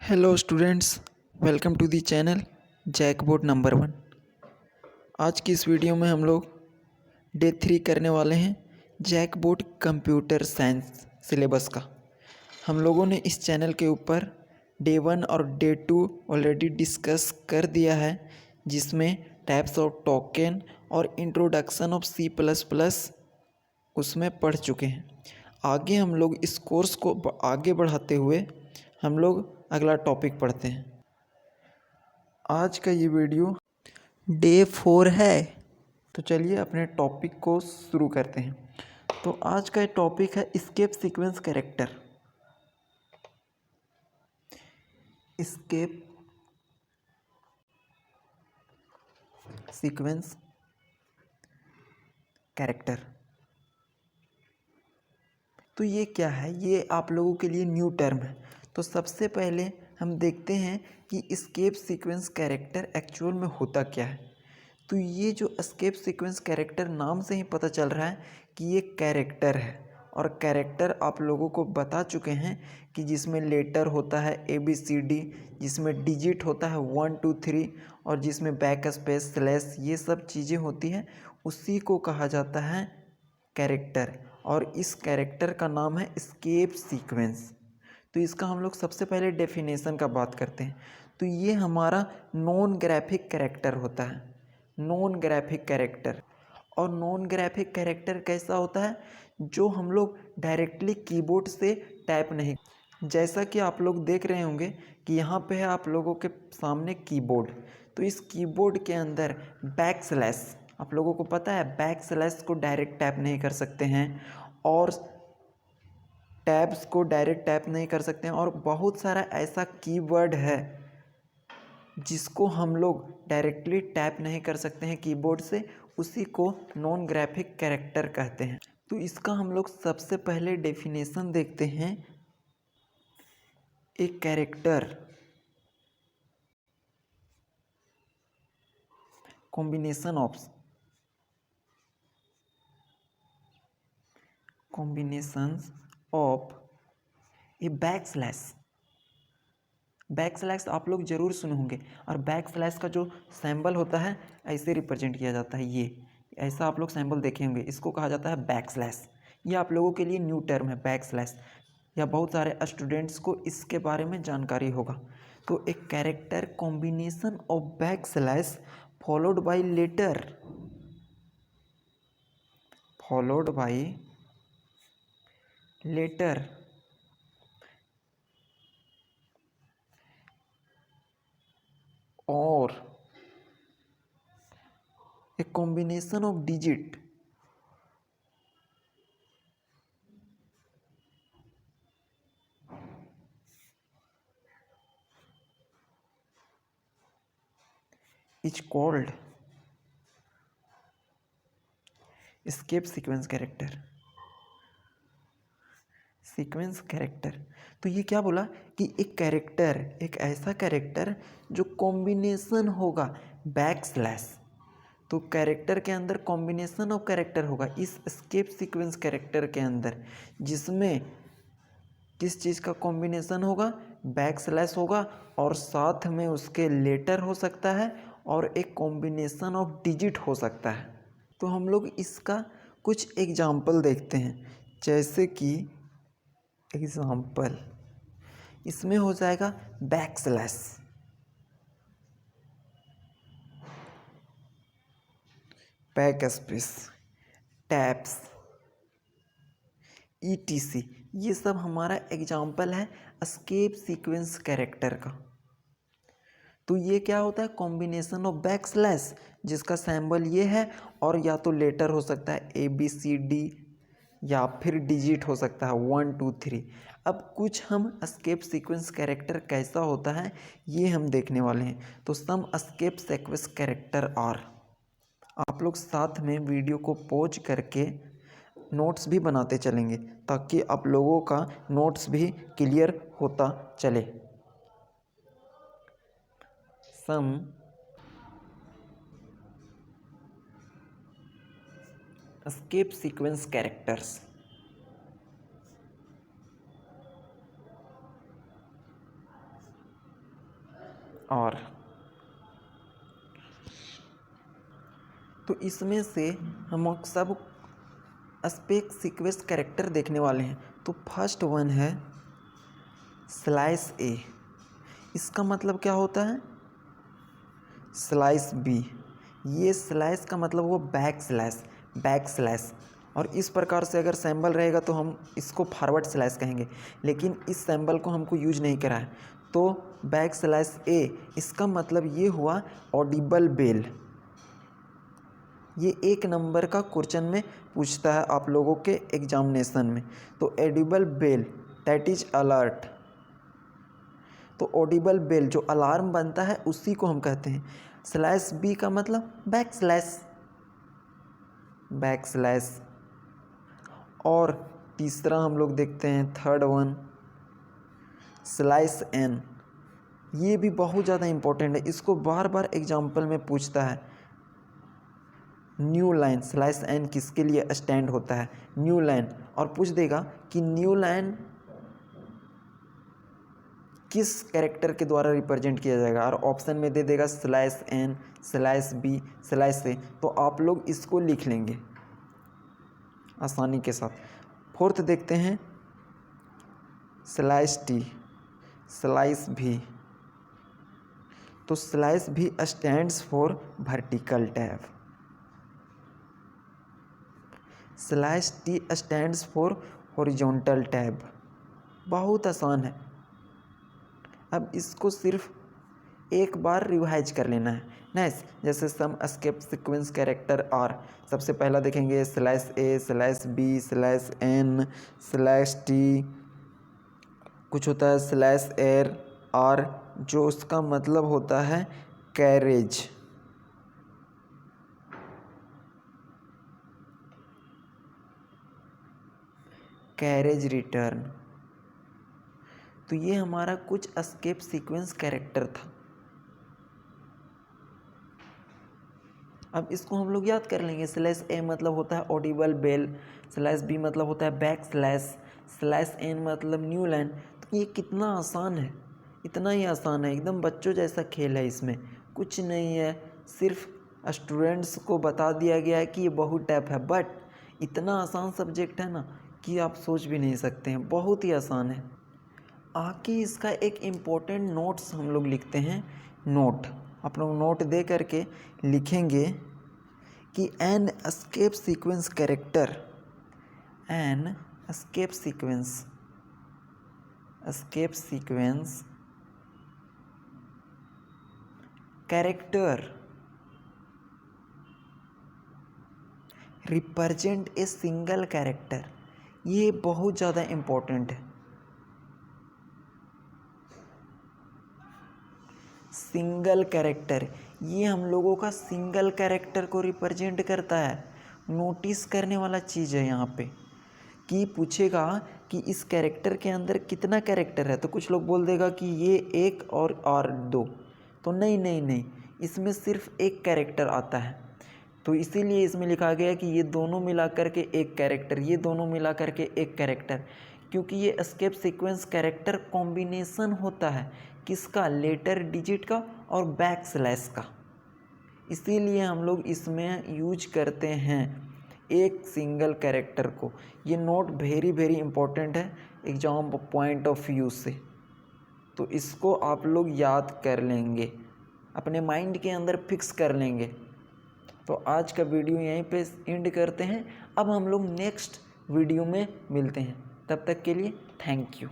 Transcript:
Hello students, welcome to the channel Jackboard number 1। आज की इस वीडियो में हम लोग डे 3 करने वाले हैं जैकबोर्ड कंप्यूटर साइंस सिलेबस का। हम लोगों ने इस चैनल के ऊपर डे 1 और डे 2 ऑलरेडी डिस्कस कर दिया है, जिसमें टाइप्स ऑफ टोकन और इंट्रोडक्शन ऑफ C++ उसमें पढ़ चुके हैं। आगे हम लोग इस कोर्स को आगे बढ़ाते हुए हम लोग अगला टॉपिक पढ़ते हैं। आज का ये वीडियो डे 4 है, तो चलिए अपने टॉपिक को शुरू करते हैं। तो आज का टॉपिक है escape sequence character. Escape sequence character, तो ये क्या है? ये आप लोगों के लिए न्यू टर्म है। तो सबसे पहले हम देखते हैं कि एस्केप सीक्वेंस कैरेक्टर एक्चुअल में होता क्या है। तो ये जो एस्केप सीक्वेंस कैरेक्टर, नाम से ही पता चल रहा है कि ये कैरेक्टर है। और कैरेक्टर आप लोगों को बता चुके हैं कि जिसमें लेटर होता है ABCD, जिसमें डिजिट होता है 1 2 3, और जिसमें बैक स्पेस स्लैश ये सब चीज़ें होती हैं, उसी को कहा जाता है कैरेक्टर। और इस कैरेक्टर का नाम है एस्केप सीक्वेंस। तो इसका हम लोग सबसे पहले डेफिनेशन का बात करते हैं। तो ये हमारा नॉन ग्राफिक कैरेक्टर होता है, नॉन ग्राफिक कैरेक्टर। और नॉन ग्राफिक कैरेक्टर कैसा होता है? जो हम लोग डायरेक्टली कीबोर्ड से टाइप नहीं, जैसा कि आप लोग देख रहे होंगे कि यहाँ पे है आप लोगों के सामने कीबोर्ड। तो इस कीबोर्ड के अंदर बैक स्लैश, आप लोगों को पता है बैक स्लैश को डायरेक्ट टैप नहीं कर सकते हैं, और टैब्स को डायरेक्ट टैप नहीं कर सकते हैं, और बहुत सारा ऐसा कीवर्ड है जिसको हम लोग डायरेक्टली टैप नहीं कर सकते हैं कीबोर्ड से, उसी को नॉन ग्राफिक कैरेक्टर कहते हैं। तो इसका हम लोग सबसे पहले डेफिनेशन देखते हैं। एक character combination of A back slash आप लोग जरूर सुने होंगे। और बैक स्लैश का जो सिंबल होता है ऐसे रिप्रेजेंट किया जाता है, ये ऐसा आप लोग सिंबल देखे होंगे, इसको कहा जाता है बैक स्लैश। ये आप लोगों के लिए न्यू टर्म है बैक स्लैश, या बहुत सारे स्टूडेंट्स को इसके बारे में जानकारी होगा। तो एक character combination of back slash followed by letter, followed by letter और a combination of digit is called escape sequence character। Sequence character, तो ये क्या बोला कि एक कैरेक्टर, एक ऐसा कैरेक्टर जो कॉम्बिनेशन होगा बैक स्लैश। तो कैरेक्टर के अंदर कॉम्बिनेशन ऑफ कैरेक्टर होगा इस एस्केप सीक्वेंस कैरेक्टर के अंदर, जिसमें किस चीज़ का कॉम्बिनेशन होगा? बैक स्लैश होगा, और साथ में उसके लेटर हो सकता है, और एक कॉम्बिनेशन ऑफ डिजिट हो सकता है। तो हम लोग इसका कुछ एग्जाम्पल देखते हैं, जैसे कि एग्जाम्पल इसमें हो जाएगा back slash, back space, taps, ETC, ये सब हमारा एग्जाम्पल है एस्केप सीक्वेंस कैरेक्टर का। तो ये क्या होता है? कॉम्बिनेशन ऑफ बैक स्लैश, जिसका सिंबल ये है, और या तो लेटर हो सकता है ABCD, या फिर डिजिट हो सकता है 1 2 3। अब कुछ हम एस्केप सीक्वेंस कैरेक्टर कैसा होता है ये हम देखने वाले हैं। तो सम एस्केप सीक्वेंस कैरेक्टर आर, आप लोग साथ में वीडियो को पॉज करके नोट्स भी बनाते चलेंगे, ताकि आप लोगों का नोट्स भी क्लियर होता चले। सम एस्केप सीक्वेंस कैरेक्टर्स, आर। तो इसमें से हम सब स्पेस सीक्वेंस कैरेक्टर देखने वाले हैं। तो फर्स्ट वन है स्लाइस ए। इसका मतलब क्या होता है? Slice B. ये स्लाइस का मतलब वो बैक स्लैश। और इस प्रकार से अगर सैम्बल रहेगा तो हम इसको फॉरवर्ड स्लैश कहेंगे, लेकिन इस सैम्बल को हमको यूज नहीं करा है। तो बैक स्लैश ए, इसका मतलब ये हुआ ऑडिबल बेल। ये 1 नंबर का क्वेश्चन में पूछता है आप लोगों के एग्जामिनेशन में। तो audible bell that is alert. तो ऑडिबल बेल जो अलार्म बनता है उसी को हम कहते हैं। स्लैश बी का मतलब बैक स्लैश। और तीसरा हम लोग देखते हैं थर्ड वन स्लाइस एन। ये भी बहुत ज़्यादा इम्पोर्टेंट है, इसको बार बार एग्जाम्पल में पूछता है। न्यू लाइन, स्लाइस एन किसके लिए स्टैंड होता है? New line. और पूछ देगा कि न्यू लाइन किस कैरेक्टर के द्वारा रिप्रेजेंट किया जाएगा, और ऑप्शन में दे देगा slash n, slash b, slash a. तो आप लोग इसको लिख लेंगे आसानी के साथ। फोर्थ देखते हैं स्लैश टी, स्लाइस भी। तो स्लाइस भी stands for vertical tab, slash T stands for horizontal tab. बहुत आसान है। अब इसको सिर्फ एक बार रिवाइज कर लेना है। नाइस। जैसे some escape sequence character are, सबसे पहला देखेंगे slash a, slash b, slash n, slash t, कुछ होता है स्लैश एर आर, जो उसका मतलब होता है कैरेज। Carriage return. तो ये हमारा कुछ एस्केप सीक्वेंस कैरेक्टर था। अब इसको हम लोग याद कर लेंगे। स्लैश ए मतलब होता है ऑडिबल बेल, स्लैश बी मतलब होता है बैक स्लैश, स्लैश एन मतलब न्यू लाइन। तो ये कितना आसान है, इतना ही आसान है, एकदम बच्चों जैसा खेल है। इसमें कुछ नहीं है, सिर्फ स्टूडेंट्स को बता दिया गया है कि ये बहुत टफ है, बट इतना आसान सब्जेक्ट है ना कि आप सोच भी नहीं सकते हैं, बहुत ही आसान है। आके इसका एक इम्पोर्टेंट नोट्स हम लोग लिखते हैं। नोट आप लोग नोट दे करके लिखेंगे कि an escape sequence character, an escape sequence character represent a single character. ये बहुत ज़्यादा इम्पोर्टेंट है। सिंगल कैरेक्टर, ये हम लोगों का सिंगल कैरेक्टर को रिप्रेजेंट करता है। नोटिस करने वाला चीज़ है यहाँ पे कि पूछेगा कि इस कैरेक्टर के अंदर कितना कैरेक्टर है, तो कुछ लोग बोल देगा कि ये एक और दो। तो नहीं, इसमें सिर्फ एक कैरेक्टर आता है। तो इसीलिए इसमें लिखा गया कि ये दोनों मिला करके एक कैरेक्टर, ये दोनों मिला करके एक कैरेक्टर, क्योंकि ये एस्केप सीक्वेंस कैरेक्टर कॉम्बिनेशन होता है किसका? लेटर डिजिट का और बैक स्लैश का। इसीलिए हम लोग इसमें यूज करते हैं एक सिंगल कैरेक्टर को। ये नोट वेरी इम्पोर्टेंट है एग्जाम पॉइंट ऑफ व्यू से। तो इसको आप लोग याद कर लेंगे, अपने माइंड के अंदर फिक्स कर लेंगे। तो आज का वीडियो यहीं पे एंड करते हैं। अब हम लोग नेक्स्ट वीडियो में मिलते हैं, तब तक के लिए थैंक यू।